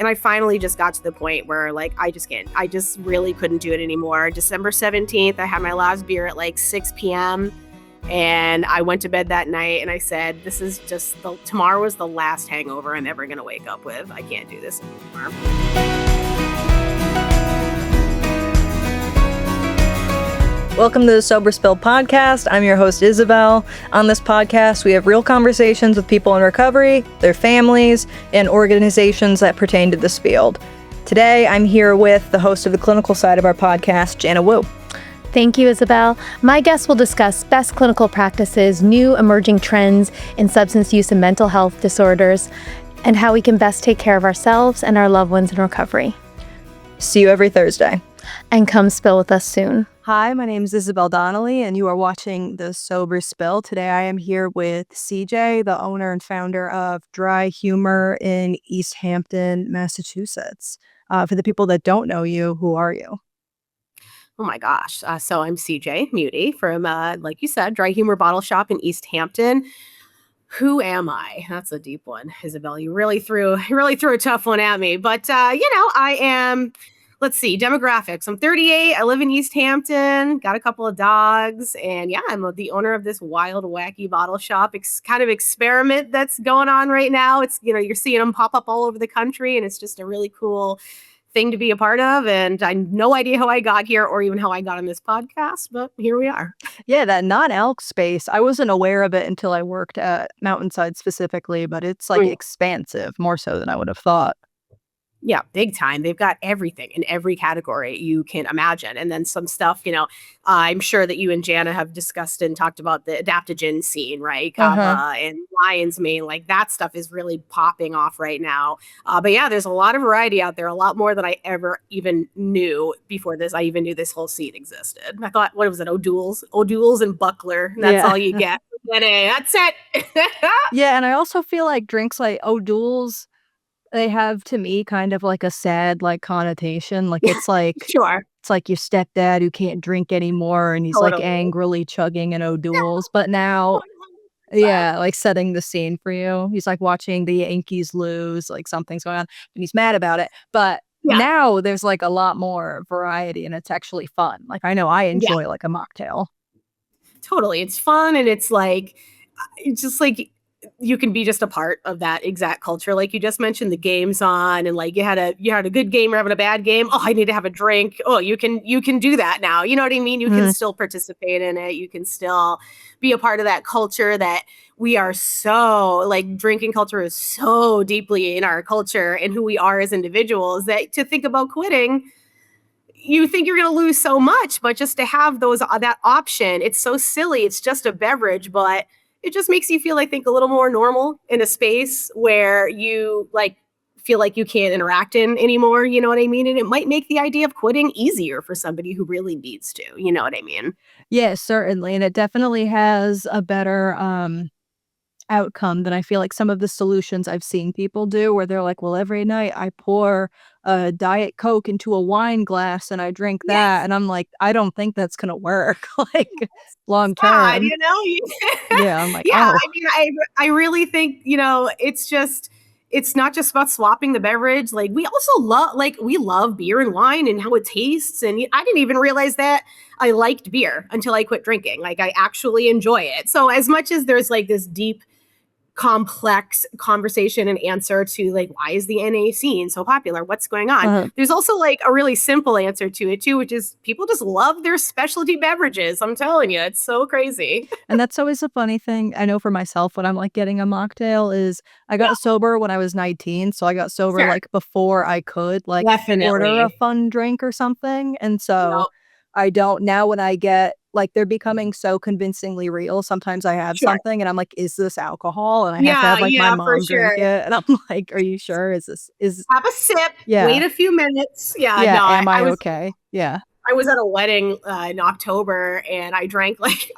And I finally just got to the point where like, I just really couldn't do it anymore. December 17th, I had my last beer at like 6 p.m. And I went to bed that night and I said, this is just, tomorrow is the last hangover I'm ever going to wake up with. I can't do this anymore. Welcome to the Sober Spill podcast. I'm your host, Isabel. On this podcast, we have real conversations with people in recovery, their families, and organizations that pertain to this field. Today, I'm here with the host of the clinical side of our podcast, Jana Wu. Thank you, Isabel. My guests will discuss best clinical practices, new emerging trends in substance use and mental health disorders, and how we can best take care of ourselves and our loved ones in recovery. See you every Thursday. And come spill with us soon. Hi, my name is Isabel Donnelly, and you are watching the Sober Spill. Today I am here with CJ, the owner and founder of Dry Humor in East Hampton, Massachusetts. For the people that don't know you, who are you? Oh my gosh. So I'm CJ Muty from, like you said, Dry Humor Bottle Shop in East Hampton. Who am I? That's a deep one, Isabel. You really threw a tough one at me. But, I am... Let's see, demographics. I'm 38. I live in East Hampton, got a couple of dogs. And yeah, I'm the owner of this wild, wacky bottle shop kind of experiment that's going on right now. It's, you're seeing them pop up all over the country. And it's just a really cool thing to be a part of. And I have no idea how I got here or even how I got on this podcast, but here we are. Yeah, that non-alc space, I wasn't aware of it until I worked at Mountainside specifically, but it's like expansive, more so than I would have thought. Yeah, big time. They've got everything in every category you can imagine. And then some stuff, I'm sure that you and Jana have discussed and talked about the adaptogen scene, right? Kava and lion's mane, like that stuff is really popping off right now. But yeah, there's a lot of variety out there, a lot more than I ever even knew before this. I even knew this whole scene existed. I thought, what was it? O'Doul's and Buckler. That's all you get. That's it. Yeah, and I also feel like drinks like O'Doul's, they have, to me, kind of like a sad, like, connotation. Like, it's like, Sure. It's like your stepdad who can't drink anymore and he's like angrily chugging an O'Doul's. But now, yeah, like setting the scene for you. He's like watching the Yankees lose, like something's going on and he's mad about it. But now there's like a lot more variety and it's actually fun. Like, I know I enjoy like a mocktail. Totally. It's fun and it's just like, you can be just a part of that exact culture. Like you just mentioned the game's on and like you had a good game or having a bad game. Oh, I need to have a drink. Oh, you can do that now. You know what I mean? You can still participate in it. You can still be a part of that culture that we are so like drinking culture is so deeply in our culture and who we are as individuals that to think about quitting, you think you're going to lose so much, but just to have that option, it's so silly. It's just a beverage, but it just makes you feel, I think, a little more normal in a space where you like feel like you can't interact in anymore. You know what I mean? And it might make the idea of quitting easier for somebody who really needs to. You know what I mean? Yeah, certainly. And it definitely has a better outcome than I feel like some of the solutions I've seen people do where they're like, well, every night I pour a Diet Coke into a wine glass and I drink that. And I'm like, I don't think that's going to work like long term. Yeah, I'm like, I mean, I really think, it's not just about swapping the beverage. Like we also we love beer and wine and how it tastes. And I didn't even realize that I liked beer until I quit drinking. Like I actually enjoy it. So as much as there's like this deep, complex conversation and answer to like, why is the NA scene so popular? What's going on? There's also like a really simple answer to it too, which is people just love their specialty beverages. I'm telling you, it's so crazy. And that's always a funny thing. I know for myself when I'm like getting a mocktail is I got sober when I was 19. So I got sober like before I could like order a fun drink or something. And so I don't now when I get like they're becoming so convincingly real. Sometimes I have something and I'm like, is this alcohol? And I have to have like my mom drink it. And I'm like, are you sure? Is have a sip, wait a few minutes. Am I okay? Yeah. I was at a wedding in October and I drank like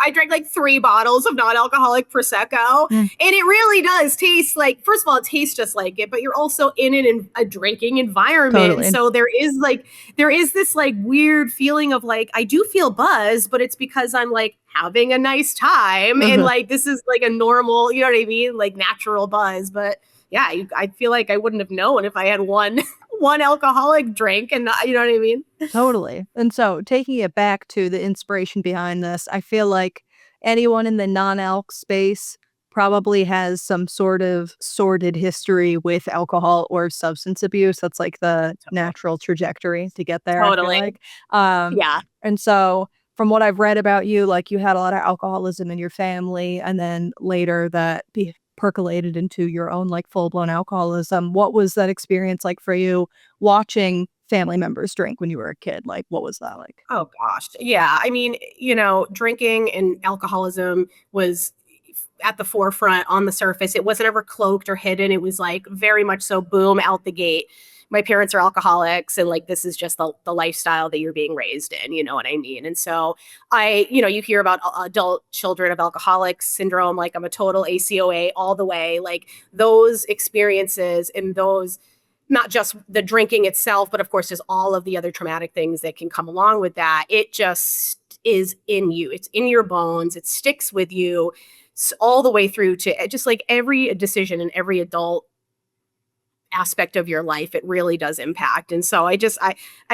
3 bottles of non-alcoholic Prosecco. And it really does taste like, first of all, it tastes just like it, but you're also in a drinking environment. Totally. So there is this like weird feeling of like, I do feel buzzed, but it's because I'm like having a nice time. And like, this is like a normal, you know what I mean? Like natural buzz, but I feel like I wouldn't have known if I had one one alcoholic drink, and you know what I mean? Totally. And so taking it back to the inspiration behind this, I feel like anyone in the non-alc space probably has some sort of sordid history with alcohol or substance abuse. That's like the natural trajectory to get there, I feel Totally. like. Yeah. And so from what I've read about you, like you had a lot of alcoholism in your family, and then later that percolated into your own like full-blown alcoholism. What was that experience like for you watching family members drink when you were a kid? Like, what was that like? Oh gosh. Yeah. I mean, drinking and alcoholism was at the forefront on the surface. It wasn't ever cloaked or hidden. It was like very much so boom out the gate. My parents are alcoholics, and like this is just the lifestyle that you're being raised in, you know what I mean? And so you hear about adult children of alcoholics syndrome, like I'm a total ACOA all the way. Like those experiences and those, not just the drinking itself, but of course, there's all of the other traumatic things that can come along with that. It just is in you. It's in your bones. It sticks with you all the way through to just like every decision and every adult aspect of your life. It really does impact. And so I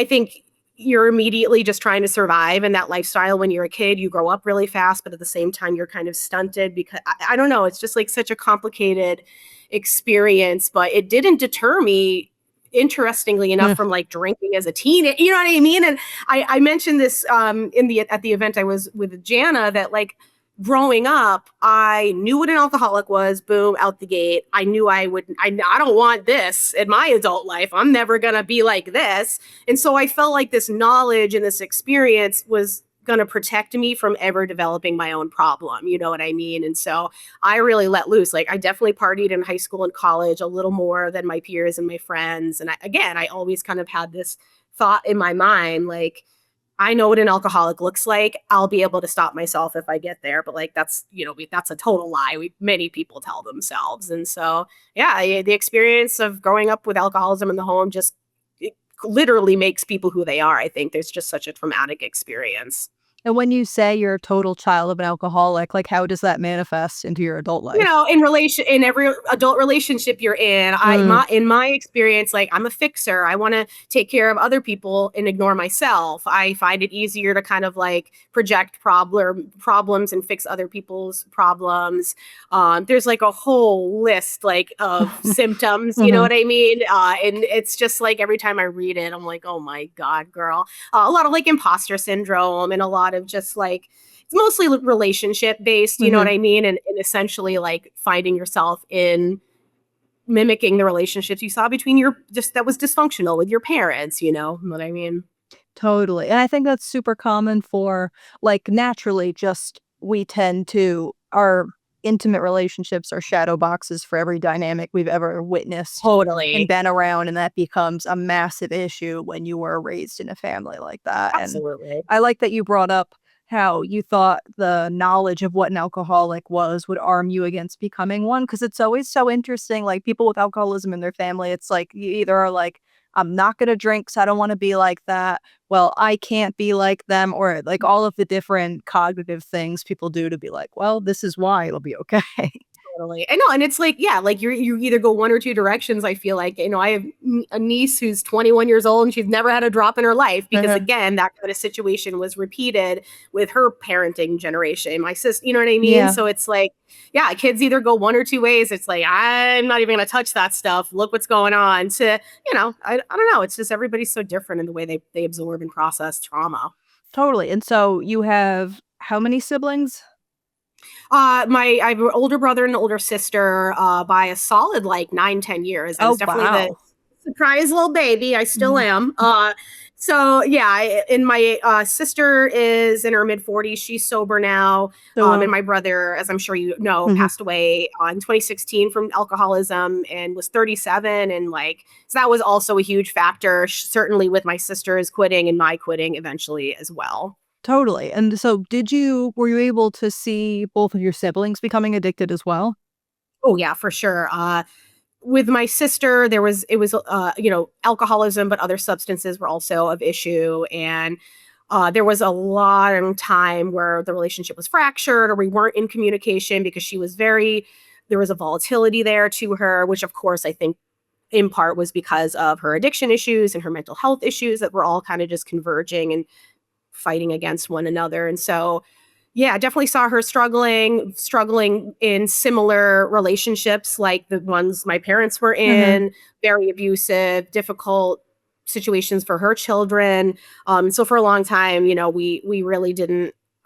think you're immediately just trying to survive in that lifestyle. When you're a kid, you grow up really fast, but at the same time, you're kind of stunted because I don't know. It's just like such a complicated experience, but it didn't deter me, interestingly enough, from like drinking as a teen. You know what I mean? And I mentioned this at the event I was with Jana, that like growing up, I knew what an alcoholic was, boom, out the gate. I knew I don't want this in my adult life. I'm never going to be like this. And so I felt like this knowledge and this experience was going to protect me from ever developing my own problem. You know what I mean? And so I really let loose. Like I definitely partied in high school and college a little more than my peers and my friends. And I always kind of had this thought in my mind, like, I know what an alcoholic looks like. I'll be able to stop myself if I get there. But like, that's a total lie. Many people tell themselves. And so, yeah, the experience of growing up with alcoholism in the home just it literally makes people who they are. I think there's just such a traumatic experience. And when you say you're a total child of an alcoholic, like how does that manifest into your adult life? In every adult relationship you're in, in my experience, like I'm a fixer. I want to take care of other people and ignore myself. I find it easier to kind of like project problems and fix other people's problems. There's like a whole list like of symptoms, you know what I mean? And it's just like every time I read it, I'm like, oh my God, girl. A lot of like imposter syndrome and a lot of just like, it's mostly relationship based, you know what I mean? And essentially like finding yourself in mimicking the relationships you saw between that was dysfunctional with your parents, you know what I mean? Totally. And I think that's super common for like naturally just we tend to our intimate relationships are shadow boxes for every dynamic we've ever witnessed Totally. and been around, and that becomes a massive issue when you were raised in a family like that. Absolutely. And I like that you brought up how you thought the knowledge of what an alcoholic was would arm you against becoming one, because it's always so interesting. Like people with alcoholism in their family, it's like you either are like, I'm not going to drink because I don't want to be like that. Well, I can't be like them, or like all of the different cognitive things people do to be like, well, this is why it'll be okay. Totally. I know. And it's like, yeah, like you either go one or two directions. I feel like, I have a niece who's 21 years old and she's never had a drop in her life because again, that kind of situation was repeated with her parenting generation. My sister, you know what I mean? Yeah. So it's like, yeah, kids either go one or two ways. It's like, I'm not even going to touch that stuff. Look what's going on to, I don't know. It's just everybody's so different in the way they absorb and process trauma. Totally. And so you have how many siblings? I have an older brother and an older sister by a solid like 9-10 years. I was definitely the surprise little baby. I still am. So yeah, and my sister is in her mid 40s. She's sober now. And my brother, as I'm sure you know, passed away in 2016 from alcoholism and was 37. And like, so that was also a huge factor, certainly with my sister's quitting and my quitting eventually as well. Totally. And so were you able to see both of your siblings becoming addicted as well? Oh yeah, for sure. With my sister, it was alcoholism, but other substances were also of issue. And there was a long time where the relationship was fractured or we weren't in communication because she was very There was a volatility there to her, which of course I think in part was because of her addiction issues and her mental health issues that were all kind of just converging and fighting against one another. And so, yeah, I definitely saw her struggling in similar relationships like the ones my parents were in, very abusive, difficult situations for her children. So for a long time, you know, we really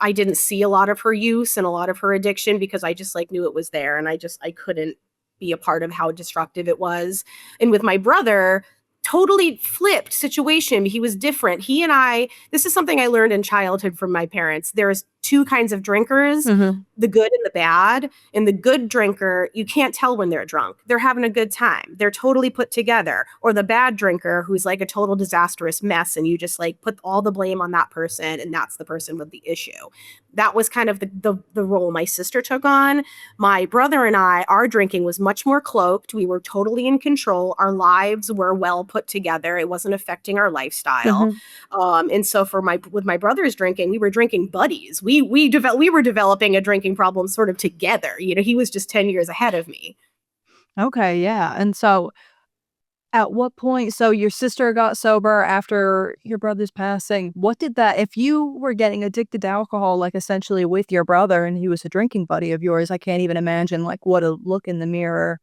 I didn't see a lot of her use and a lot of her addiction because I just like knew it was there, and I couldn't be a part of how destructive it was. And with my brother, totally flipped situation. He was different. He and I, this is something I learned in childhood from my parents. There's two kinds of drinkers, the good and the bad. And the good drinker, you can't tell when they're drunk. They're having a good time. They're totally put together. Or the bad drinker who's like a total disastrous mess, and you just like put all the blame on that person, and that's the person with the issue. That was kind of the role my sister took on. My brother and I, our drinking was much more cloaked. We were totally in control. Our lives were well put together. It wasn't affecting our lifestyle. And so with my brother's drinking, we were drinking buddies. We were developing a drinking problem sort of together. You know, he was just 10 years ahead of me. Okay, yeah. And so at what point, so your sister got sober after your brother's passing. What did that, if you were getting addicted to alcohol, like essentially with your brother and he was a drinking buddy of yours, I can't even imagine like what a look in the mirror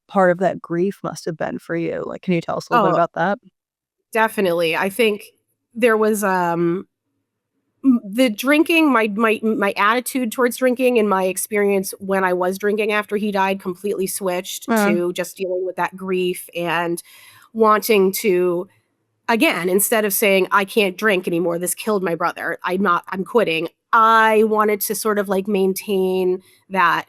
part of that grief must have been for you. Like, can you tell us a little bit about that? Definitely. I think there was the drinking, my attitude towards drinking and my experience when I was drinking after he died completely switched to just dealing with that grief and wanting to, again, instead of saying I can't drink anymore, this killed my brother, I'm quitting. I wanted to sort of like maintain that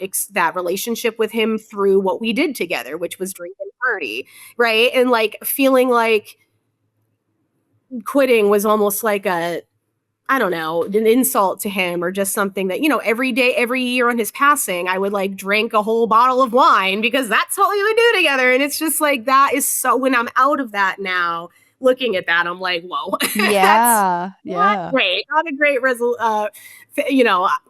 relationship with him through what we did together, which was drink and party, right? And like feeling like quitting was almost like I don't know, an insult to him, or just something that, you know, every year on his passing, I would like drink a whole bottle of wine because that's what we would do together. And it's just like, that is so, when I'm out of that now, looking at that, I'm like, whoa, yeah, not great. Not a great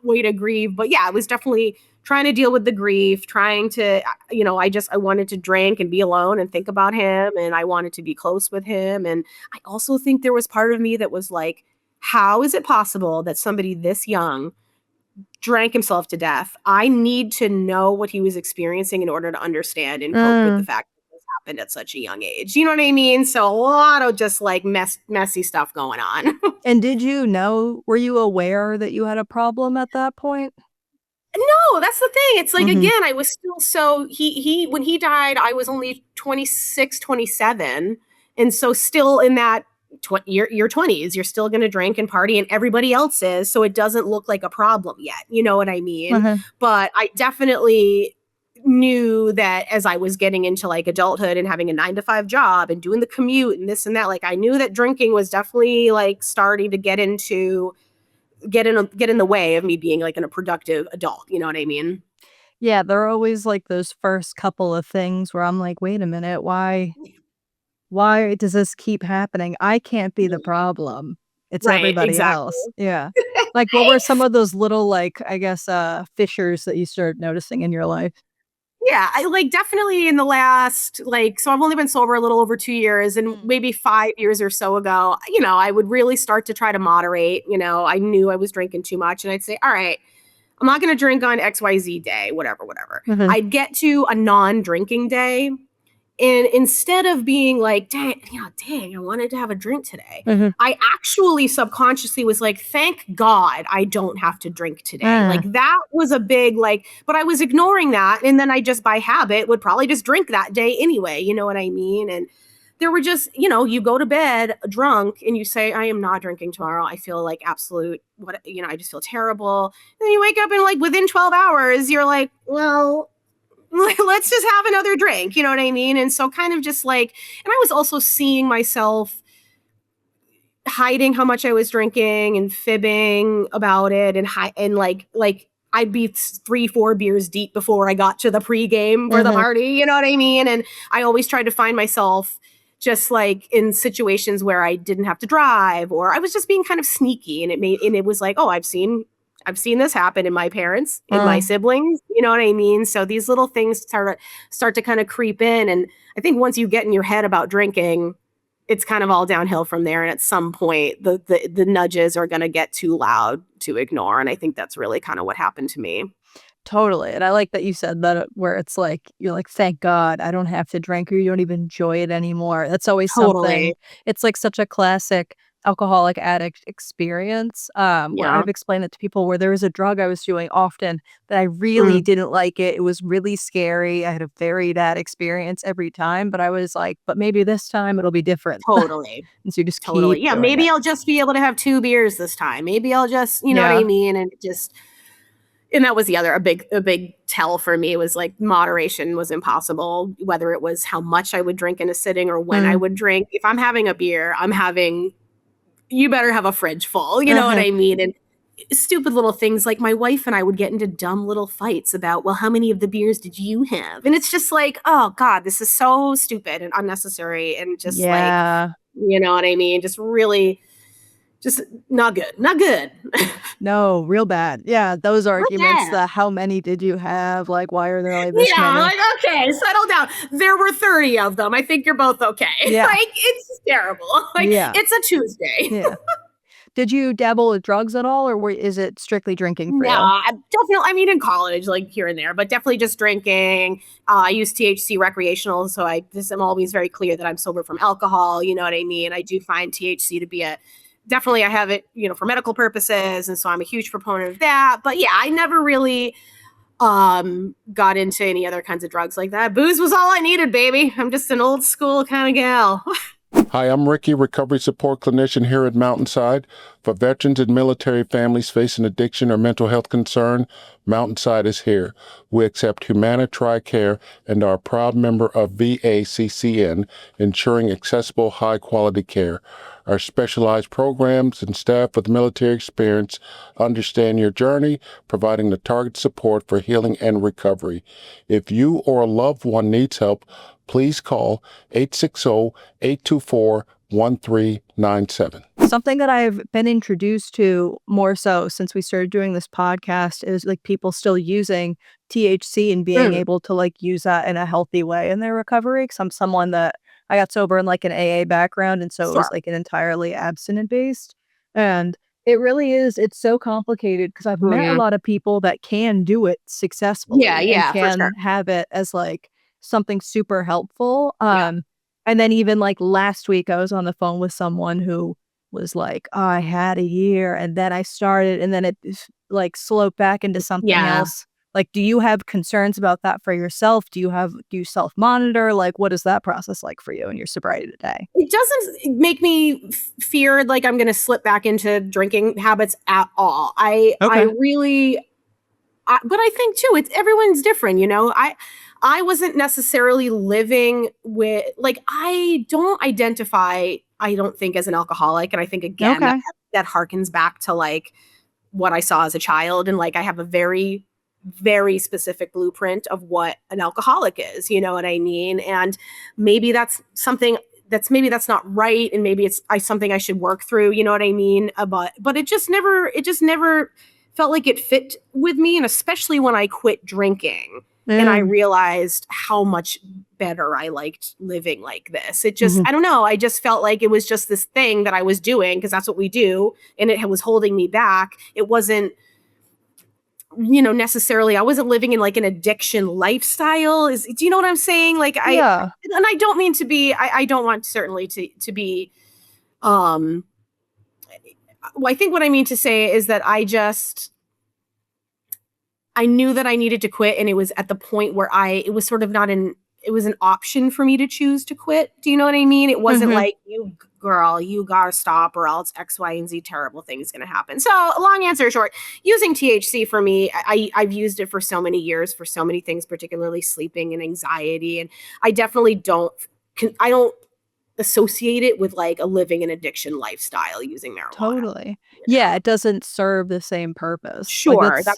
way to grieve. But yeah, it was definitely trying to deal with the grief, trying to, I wanted to drink and be alone and think about him. And I wanted to be close with him. And I also think there was part of me that was like, how is it possible that somebody this young drank himself to death? I need to know what he was experiencing in order to understand and cope with the fact that this happened at such a young age. You know what I mean? So a lot of just like messy stuff going on. And were you aware that you had a problem at that point? No, that's the thing. It's like, again, I was still when he died, I was only 26, 27. And so still in that your 20s, you're still going to drink and party, and everybody else is. So it doesn't look like a problem yet. You know what I mean? But I definitely knew that as I was getting into like adulthood and having a 9-to-5 job and doing the commute and this and that, like I knew that drinking was definitely like starting to get in the way of me being like a productive adult. You know what I mean? Yeah, there are always like those first couple of things where I'm like, wait a minute, why does this keep happening? I can't be the problem. It's everybody else. Yeah. Like, what were some of those little, like, I guess, fissures that you started noticing in your life? Yeah, I like definitely in the last, like, so I've only been sober a little over 2 years, and maybe 5 years or so ago, you know, I would really start to try to moderate. You know, I knew I was drinking too much, and I'd say, all right, I'm not going to drink on XYZ day, whatever. I'd get to a non-drinking day, and instead of being like, dang, I wanted to have a drink today, I actually subconsciously was like, thank God I don't have to drink today. Like that was a big, like, but I was ignoring that. And then I just by habit would probably just drink that day anyway. You know what I mean? And there were just, you go to bed drunk and you say, I am not drinking tomorrow. I feel like I just feel terrible. And then you wake up and like within 12 hours, you're like, well, let's just have another drink. You know what I mean? And so kind of just like, and I was also seeing myself hiding how much I was drinking and fibbing about it, and like I'd be 3-4 beers deep before I got to the pregame for the party. You know what I mean? And I always tried to find myself just like in situations where I didn't have to drive, or I was just being kind of sneaky, and it was like, oh, I've seen I've seen this happen in my parents, in my siblings, you know what I mean? So these little things start to kind of creep in. And I think once you get in your head about drinking, it's kind of all downhill from there. And at some point, the nudges are going to get too loud to ignore. And I think that's really kind of what happened to me. Totally. And I like that you said that, where it's like, you're like, thank God I don't have to drink, or you don't even enjoy it anymore. That's always something. It's like such a classic alcoholic addict experience, where I've explained it to people, where there was a drug I was doing often that I really didn't like it. It was really scary. I had a very bad experience every time, but I was like, but maybe this time it'll be different. Totally. And so you just keep Yeah, doing maybe it. I'll just be able to have 2 beers this time. Maybe I'll just, you know what I mean? And that was the other, a big tell for me, was like moderation was impossible, whether it was how much I would drink in a sitting or when I would drink. If I'm having a beer, you better have a fridge full, you know what I mean? And stupid little things, like my wife and I would get into dumb little fights about, well, how many of the beers did you have? And it's just like, oh God, this is so stupid and unnecessary, and just like, you know what I mean? Just really, just not good. Not good. No, real bad. Yeah, those arguments, the how many did you have? Like, why are there only this many? Like, okay, settle down. There were 30 of them. I think you're both okay. Yeah. Like, it's terrible. Like, it's a Tuesday. Yeah. Did you dabble with drugs at all, or is it strictly drinking for you? Definitely. I mean, in college, like here and there, but definitely just drinking. I use THC recreational, so I'm always very clear that I'm sober from alcohol. You know what I mean? I do find THC to be definitely, I have it, for medical purposes, and so I'm a huge proponent of that. But yeah, I never really got into any other kinds of drugs like that. Booze was all I needed, baby. I'm just an old school kind of gal. Hi, I'm Ricky, recovery support clinician here at Mountainside. For veterans and military families facing addiction or mental health concern, Mountainside is here. We accept Humana TRICARE and are a proud member of VACCN, ensuring accessible, high-quality care. Our specialized programs and staff with military experience understand your journey, providing the target support for healing and recovery. If you or a loved one needs help, please call 860-824-1397. Something that I've been introduced to more so since we started doing this podcast is like people still using THC and being able to like use that in a healthy way in their recovery. Because I'm someone that I got sober in like an AA background, and so it was like an entirely abstinent based. And it really is, it's so complicated, because I've met a lot of people that can do it successfully and can have it as like something super helpful. And then even like last week, I was on the phone with someone who was like, oh, I had a year and then I started, and then it like sloped back into something else. Like, do you have concerns about that for yourself? Do you self-monitor? Like, what is that process like for you in your sobriety today? It doesn't make me fear like I'm going to slip back into drinking habits at all. I really, but I think too, everyone's different, I wasn't necessarily living with, like, I don't identify, I don't think, as an alcoholic. And I think, again, that harkens back to like what I saw as a child. And like, I have a very, very specific blueprint of what an alcoholic is, you know what I mean? And maybe that's something maybe that's not right. And maybe it's something I should work through, you know what I mean? But it just never felt like it fit with me. And especially when I quit drinking. And I realized how much better I liked living like this. It just, I don't know. I just felt like it was just this thing that I was doing because that's what we do. And it was holding me back. It wasn't, necessarily, I wasn't living in like an addiction lifestyle. Do you know what I'm saying? Like and I don't mean to be, I don't want certainly to be, well, I think what I mean to say is that I knew that I needed to quit, and it was at the point where it was sort of it was an option for me to choose to quit. Do you know what I mean? It wasn't like, you gotta stop or else X, Y, and Z terrible thing is going to happen. So long answer short, using THC for me, I've used it for so many years for so many things, particularly sleeping and anxiety. And I definitely don't associate it with like a living an addiction lifestyle using marijuana. Totally. Yeah. It doesn't serve the same purpose. Sure. Like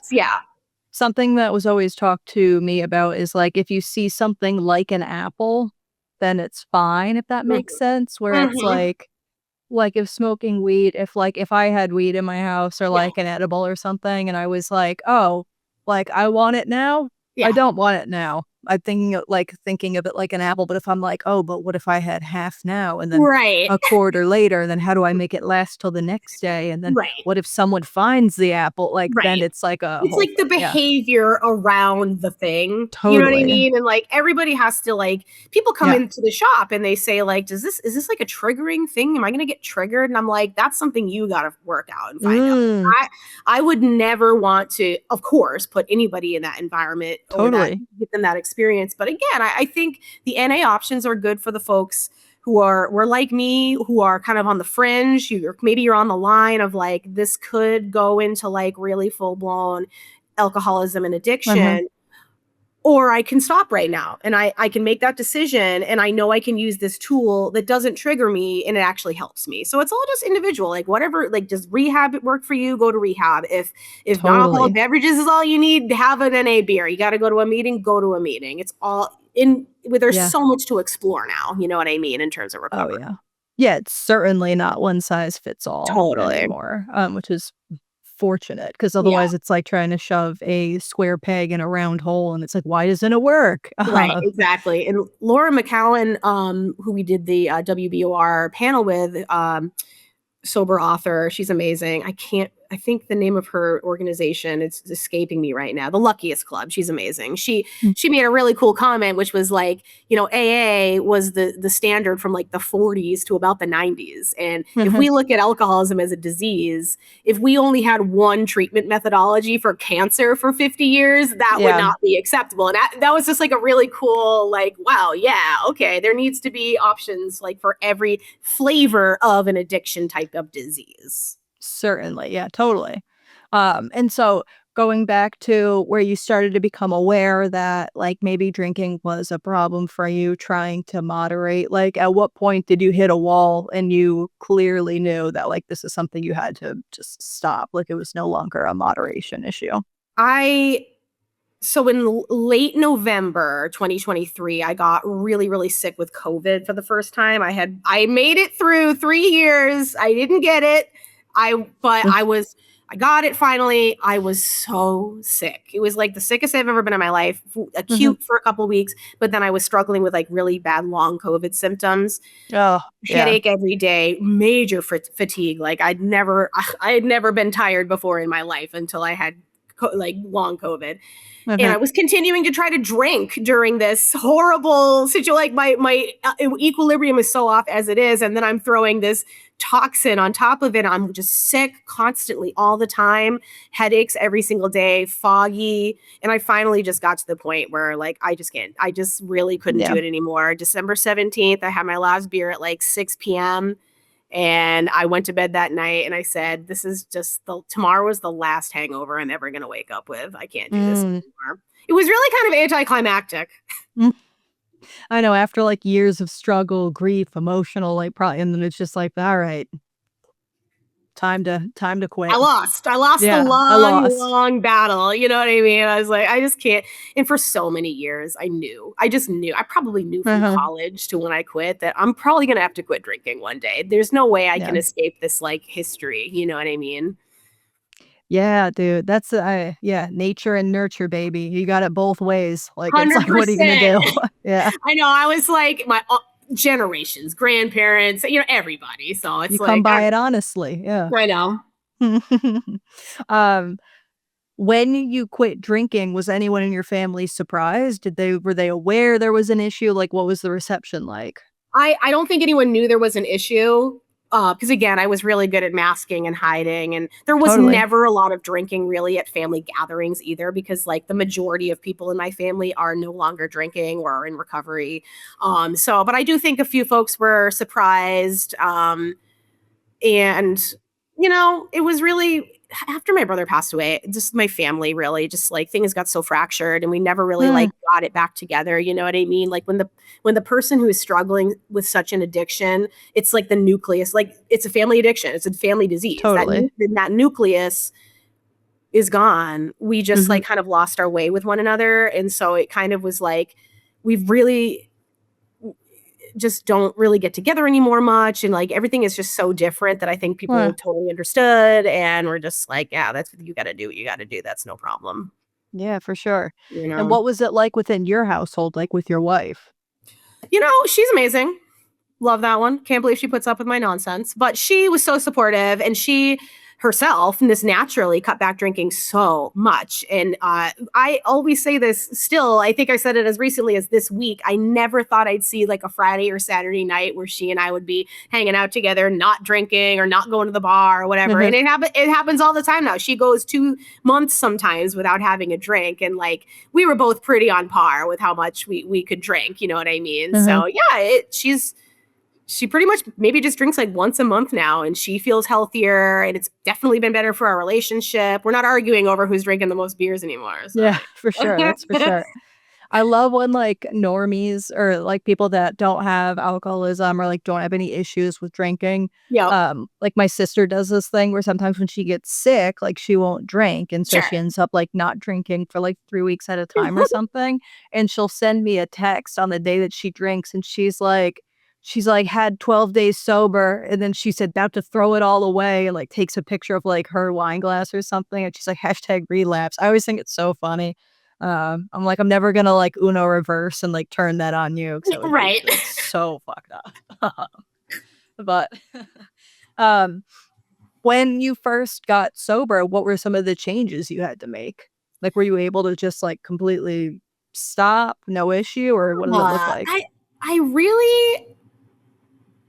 something that was always talked to me about is like, if you see something like an apple, then it's fine, if that makes sense. Where it's like, like if smoking weed, if I had weed in my house or like an edible or something and I was like, oh, like I want it now. I don't want it now. I'm thinking of it like an apple, but if I'm like, oh, but what if I had half now and then a quarter later, then how do I make it last till the next day? And then what if someone finds the apple? Like then it's like it's like the behavior around the thing. You know what I mean? And like everybody has to like people come into the shop and they say like, is this like a triggering thing? Am I gonna get triggered? And I'm like, that's something you gotta work out and find out. I would never want to, of course, put anybody in that environment or give them that experience. But again, I think the NA options are good for the folks who were like me, who are kind of on the fringe. Maybe you're on the line of like, this could go into like really full blown alcoholism and addiction. Or I can stop right now and I can make that decision and I know I can use this tool that doesn't trigger me and it actually helps me. So it's all just individual, like whatever, like does rehab work for you? Go to rehab. If non-alcoholic beverages is all you need, have an NA beer. You got to go to a meeting, go to a meeting. It's all there's so much to explore now. You know what I mean? In terms of recovery. Oh, yeah. Yeah, it's certainly not one size fits all anymore, which is fortunate because otherwise it's like trying to shove a square peg in a round hole and it's like, why doesn't it work? Right, exactly. And Laura McCowan, who we did the WBOR panel with, sober author, she's amazing. I think the name of her organization, it's escaping me right now. The Luckiest Club. She's amazing. She made a really cool comment, which was like, you know, AA was the standard from like the 40s to about the 90s. And if we look at alcoholism as a disease, if we only had one treatment methodology for cancer for 50 years, that would not be acceptable. And that was just like a really cool, like, wow, yeah, okay, there needs to be options like for every flavor of an addiction type of disease. Certainly. Yeah, totally. And so going back to where you started to become aware that like maybe drinking was a problem for you, trying to moderate, like at what point did you hit a wall and you clearly knew that like this is something you had to just stop, like it was no longer a moderation issue? So in late November 2023, I got really, really sick with COVID for the first time. I made it through 3 years. I didn't get it. I got it finally. I was so sick. It was like the sickest I've ever been in my life, acute for a couple of weeks, but then I was struggling with like really bad long COVID symptoms. Headache every day, major fatigue. Like I had never been tired before in my life until I had like long COVID. And I was continuing to try to drink during this horrible situation. Like my equilibrium is so off as it is. And then I'm throwing this toxin on top of it. I'm just sick constantly all the time, headaches every single day, foggy. And I finally just got to the point where like, I just really couldn't do it anymore. December 17th, I had my last beer at like 6 p.m. And I went to bed that night and I said, this is just tomorrow was the last hangover I'm ever going to wake up with. I can't do this anymore. It was really kind of anticlimactic. I know, after like years of struggle, grief, emotional, like probably, and then it's just like, all right, time to quit. I lost the long battle. You know what I mean? I was like, I just can't. And for so many years, I probably knew from college to when I quit that I'm probably going to have to quit drinking one day. There's no way I can escape this like history. You know what I mean? Yeah, dude, that's nature and nurture, baby. You got it both ways. Like, it's like, 100%. what are you gonna do? Yeah, I know. I was like my generations, grandparents, you know, everybody. So it's you like come by it honestly. Yeah, I know. When you quit drinking, was anyone in your family surprised? Were they aware there was an issue? Like, what was the reception like? I don't think anyone knew there was an issue. Because again, I was really good at masking and hiding, and there was never a lot of drinking really at family gatherings either, because like the majority of people in my family are no longer drinking or are in recovery. But I do think a few folks were surprised. And you know, it was really after my brother passed away, just my family really just like things got so fractured and we never really like got it back together. You know what I mean? Like when the person who is struggling with such an addiction, it's like the nucleus, like it's a family addiction. It's a family disease. Totally. That nucleus is gone. We just like kind of lost our way with one another. And so it kind of was like, we've really, just don't really get together anymore much. And like everything is just so different that I think people totally understood. And we're just like, yeah, that's you got to do what you got to do. That's no problem. Yeah, for sure. You And know, what was it like within your household, like with your wife? She's amazing. Love that one. Can't believe she puts up with my nonsense. But she was so supportive, and she herself, and this naturally cut back drinking so much. And I always say this still, I think I said it as recently as this week. I never thought I'd see like a Friday or Saturday night where she and I would be hanging out together, not drinking or not going to the bar or whatever. And it happens all the time now. She goes 2 months sometimes without having a drink. And like, we were both pretty on par with how much we could drink. You know what I mean? So yeah, she pretty much maybe just drinks like once a month now, and she feels healthier, and it's definitely been better for our relationship. We're not arguing over who's drinking the most beers anymore. So. Yeah, for sure. That's for sure. I love when like normies or like people that don't have alcoholism or like don't have any issues with drinking. Like my sister does this thing where sometimes when she gets sick, like she won't drink. And so she ends up like not drinking for like 3 weeks at a time or something. And she'll send me a text on the day that she drinks, and she's like had 12 days sober, and then she said about to throw it all away, and like takes a picture of like her wine glass or something, and she's like #relapse. I always think it's so funny. I'm like, I'm never gonna like Uno reverse and like turn that on you because it would be just so fucked up. But when you first got sober, what were some of the changes you had to make? Like, were you able to just like completely stop, no issue, or what does it look like?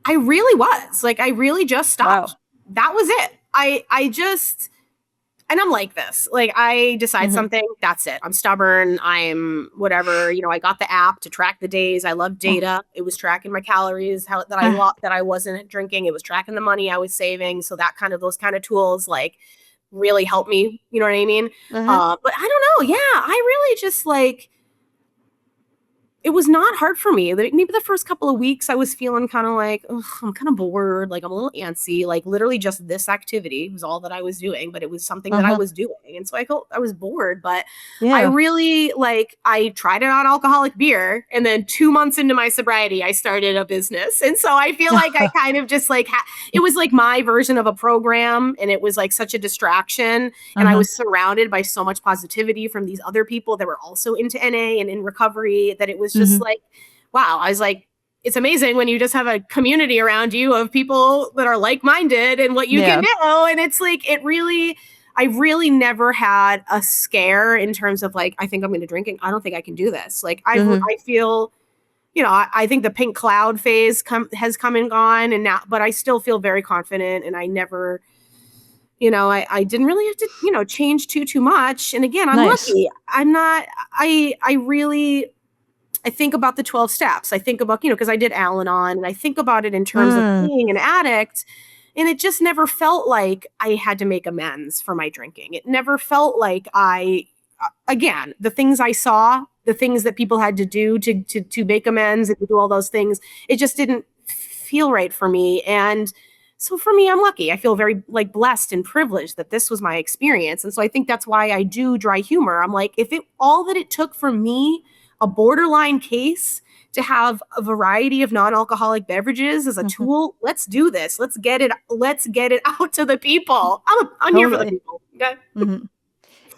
I really was. Like, I really just stopped. Wow. That was it. I just, and I'm like this. Like, I decide something, that's it. I'm stubborn. I'm whatever. I got the app to track the days. I love data. It was tracking my calories, that I wasn't drinking. It was tracking the money I was saving. So those kind of tools, like, really helped me. You know what I mean? But I don't know. Yeah, I really just like, it was not hard for me. Like, maybe the first couple of weeks I was feeling kind of like, I'm kind of bored. Like, I'm a little antsy. Like, literally just this activity was all that I was doing, but it was something that I was doing. And so I felt I was bored, but I really I tried a non-alcoholic beer, and then 2 months into my sobriety, I started a business. And so I feel like I kind of just like, it was like my version of a program, and it was like such a distraction. And I was surrounded by so much positivity from these other people that were also into NA and in recovery, that it was just like, wow. I was like, it's amazing when you just have a community around you of people that are like-minded and what you can do. And it's like, I really never had a scare in terms of like, I think I'm going to drink, and I don't think I can do this. Like, I feel, I think the pink cloud phase has come and gone, and now, but I still feel very confident, and I never, I didn't really have to, change too much. And again, I'm lucky. I'm not, I think about the 12 steps. I think about, because I did Al-Anon, and I think about it in terms of being an addict. And it just never felt like I had to make amends for my drinking. It never felt like again, the things I saw, the things that people had to do to make amends and to do all those things, it just didn't feel right for me. And so for me, I'm lucky. I feel very like blessed and privileged that this was my experience. And so I think that's why I do dry humor. I'm like, if all that it took for me, a borderline case, to have a variety of non-alcoholic beverages as a tool, let's do this. Let's get it out to the people. I'm here for the people. Okay.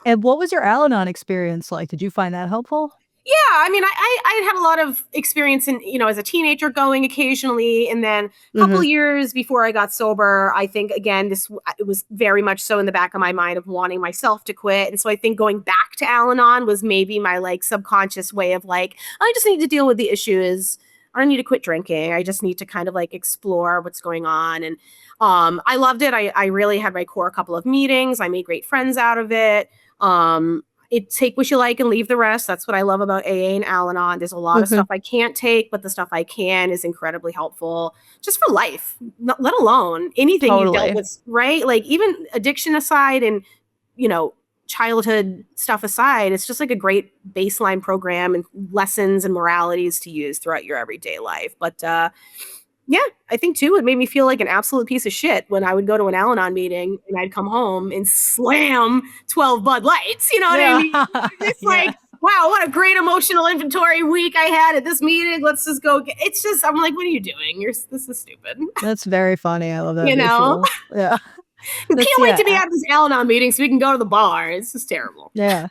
And what was your Al-Anon experience like? Did you find that helpful? Yeah, I mean, I had a lot of experience in, as a teenager going occasionally. And then a couple years before I got sober, I think, again, it was very much so in the back of my mind of wanting myself to quit. And so I think going back to Al-Anon was maybe my like subconscious way of like, I just need to deal with the issues. I don't need to quit drinking. I just need to kind of like explore what's going on. And I loved it. I really had my core couple of meetings. I made great friends out of it. Take what you like and leave the rest. That's what I love about AA and Al-Anon. There's a lot of stuff I can't take, but the stuff I can is incredibly helpful just for life, let alone anything you dealt with, right? Like, even addiction aside and, childhood stuff aside, it's just like a great baseline program and lessons and moralities to use throughout your everyday life. But yeah, I think too, it made me feel like an absolute piece of shit when I would go to an Al-Anon meeting and I'd come home and slam 12 Bud Lights. You know what I mean? It's like, wow, what a great emotional inventory week I had at this meeting. Let's just go. It's just, I'm like, what are you doing? This is stupid. That's very funny. I love that You know? visual. Yeah. Can't wait to be at this Al-Anon meeting so we can go to the bar. It's just terrible. Yeah.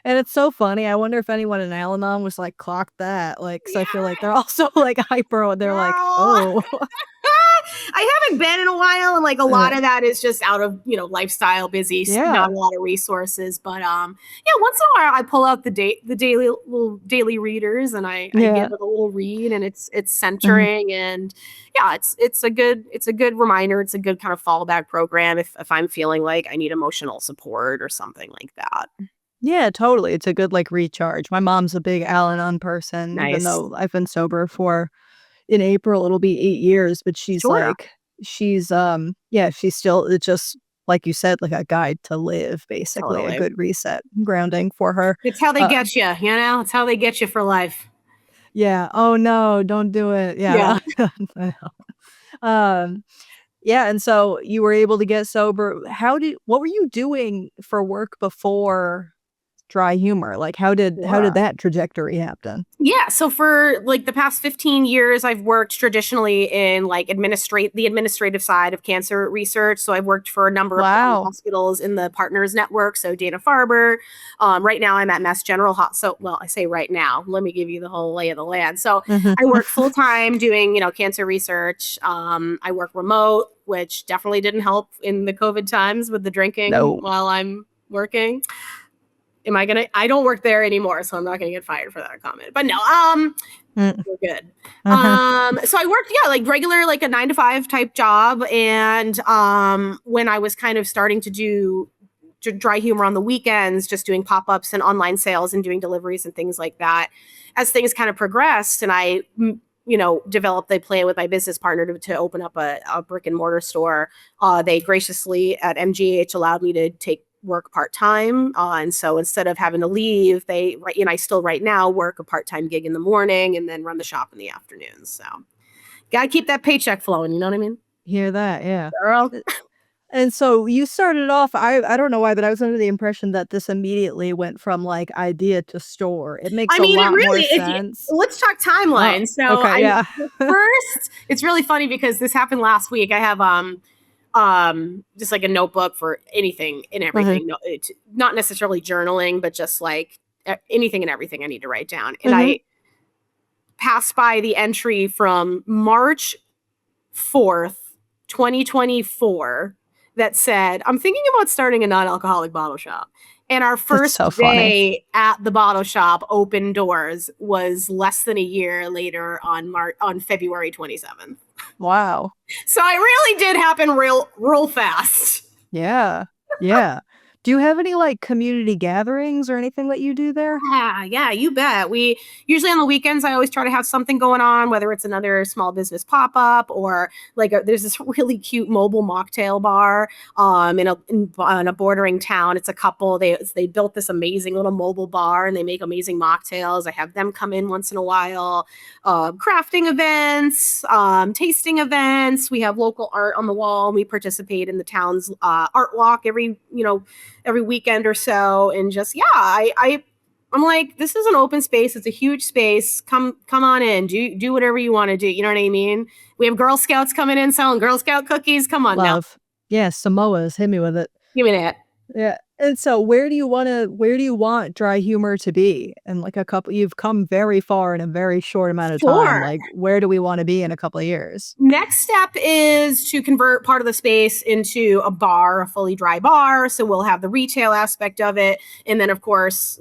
And it's so funny. I wonder if anyone in Al-Anon was like, clock that. Like, cause I feel like they're also like hyper. They're like, oh. I haven't been in a while, and like a lot of that is just out of, lifestyle, busy, not a lot of resources. But yeah, once in a while I pull out the daily readers, and I give it a little read, and it's centering, and yeah, it's a good reminder. It's a good kind of fallback program if I'm feeling like I need emotional support or something like that. Yeah, totally. It's a good like recharge. My mom's a big Al-Anon person, even though I've been sober for, in April it'll be 8 years, but she's she's still, it's just like you said, like a guide to live, basically a good reset grounding for her. It's how they get you, it's how they get you for life. Yeah. Oh no, don't do it. Yeah. I know. Yeah, and so you were able to get sober. What were you doing for work before Dry Humor? Like how did that trajectory happen? Yeah, so for like the past 15 years, I've worked traditionally in like the administrative side of cancer research. So I've worked for a number of hospitals in the Partners Network. So Dana-Farber. Right now I'm at Mass General Hospital. Well, I say right now. Let me give you the whole lay of the land. So I work full time doing cancer research. I work remote, which definitely didn't help in the COVID times with the drinking while I'm working. I don't work there anymore, so I'm not gonna get fired for that comment. But no, we're good. So I worked, like regular, like a 9-to-5 type job. And when I was kind of starting to do Dry Humor on the weekends, just doing pop-ups and online sales and doing deliveries and things like that, as things kind of progressed, and I developed a plan with my business partner to open up a brick and mortar store. They graciously at MGH allowed me to take work part-time. And so instead of having to leave, I still right now work a part-time gig in the morning and then run the shop in the afternoons. So gotta keep that paycheck flowing. You know what I mean? Hear that. Yeah. Girl. And so you started off, I don't know why, but I was under the impression that this immediately went from like idea to store. It makes a lot more sense. Let's talk timeline. First, it's really funny because this happened last week. I have just like a notebook for anything and everything. No, not necessarily journaling, but just like anything and everything I need to write down. And I passed by the entry from March 4th, 2024 that said, I'm thinking about starting a non-alcoholic bottle shop. And our first day at the bottle shop, open doors, was less than a year later on February 27th. Wow. So it really did happen real fast. Yeah. Yeah. Do you have any like community gatherings or anything that you do there? Yeah, you bet. We usually on the weekends, I always try to have something going on, whether it's another small business pop-up or like there's this really cute mobile mocktail bar in a bordering town. It's a couple. They built this amazing little mobile bar and they make amazing mocktails. I have them come in once in a while. Crafting events, tasting events. We have local art on the wall. And we participate in the town's art walk every weekend or so. And just, I'm like, this is an open space. It's a huge space. Come on in, do whatever you want to do. You know what I mean? We have Girl Scouts coming in selling Girl Scout cookies. Come on now. Yeah. Samoas. Hit me with it. Give me that. Yeah. And so where do you want Dry Humor to be? And like you've come very far in a very short amount of time. Like where do we want to be in a couple of years? Next step is to convert part of the space into a bar, a fully dry bar. So we'll have the retail aspect of it. And then of course,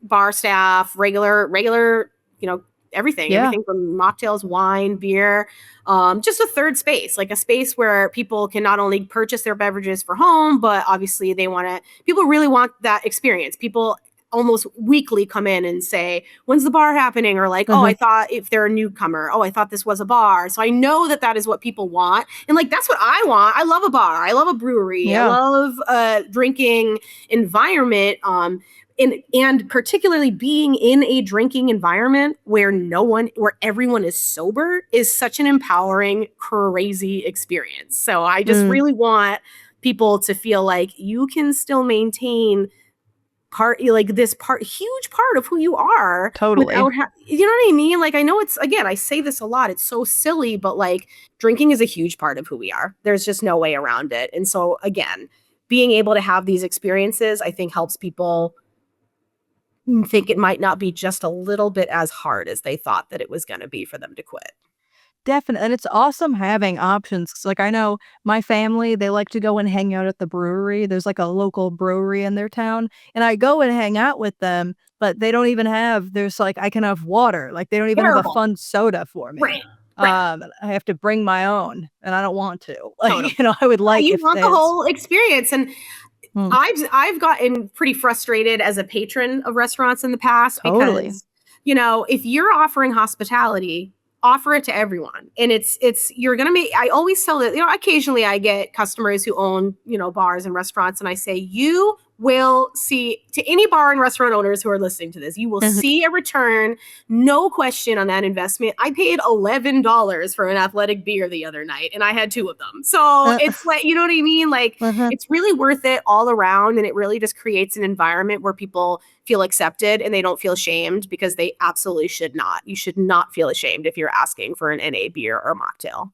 bar staff, regular, everything, everything from mocktails, wine, beer, just a third space, like a space where people can not only purchase their beverages for home, but obviously people really want that experience. People almost weekly come in and say, when's the bar happening? Or like, oh, I thought if they're a newcomer, I thought this was a bar. So I know that is what people want. And like, that's what I want. I love a bar. I love a brewery. I love a drinking environment. And particularly being in a drinking environment where everyone is sober is such an empowering, crazy experience. So I just really want people to feel like you can still maintain huge part of who you are. Totally. You know what I mean? Like, I know again, I say this a lot, it's so silly, but like drinking is a huge part of who we are. There's just no way around it. And so again, being able to have these experiences, I think helps people think it might not be just a little bit as hard as they thought that it was going to be for them to quit. Definitely. And it's awesome having options. 'Cause, like, I know my family, they like to go and hang out at the brewery. There's like a local brewery in their town. And I go and hang out with them, but they don't even there's like, I can have water. Like, they don't even have a fun soda for me. Right. I have to bring my own, and I don't want to. Like, Totally. I would like you want the whole experience. And I've gotten pretty frustrated as a patron of restaurants in the past because, if you're offering hospitality, offer it to everyone. And you're going to I always tell it, occasionally I get customers who own, bars and restaurants. And I say, you will see, to any bar and restaurant owners who are listening to this, you will see a return, no question on that investment. I paid $11 for an athletic beer the other night and I had 2 of them. So it's like, you know what I mean? Like it's really worth it all around. And it really just creates an environment where people feel accepted and they don't feel shamed, because they absolutely should not. You should not feel ashamed if you're asking for an NA beer or mocktail.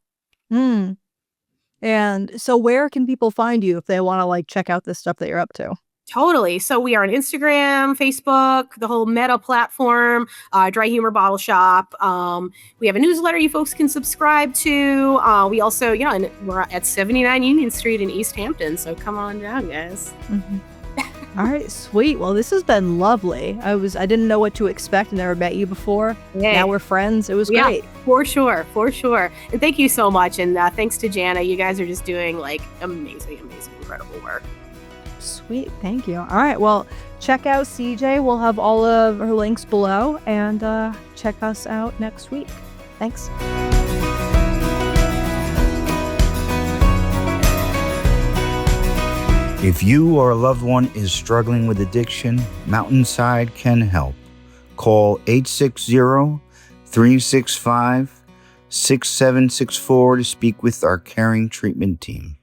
And so where can people find you if they want to like check out this stuff that you're up to? Totally. So we are on Instagram, Facebook, the whole Meta platform, Dry Humor Bottle Shop. We have a newsletter you folks can subscribe to. We also, and we're at 79 Union Street in East Hampton. So come on down, guys. All right, sweet. Well, this has been lovely. I didn't know what to expect. Never met you before. Yeah. Now we're friends. It was great. For sure. And thank you so much. And thanks to Jana. You guys are just doing like amazing, incredible work. Sweet. Thank you. All right. Well, check out CJ. We'll have all of her links below, and check us out next week. Thanks. If you or a loved one is struggling with addiction, Mountainside can help. Call 860-365-6764 to speak with our caring treatment team.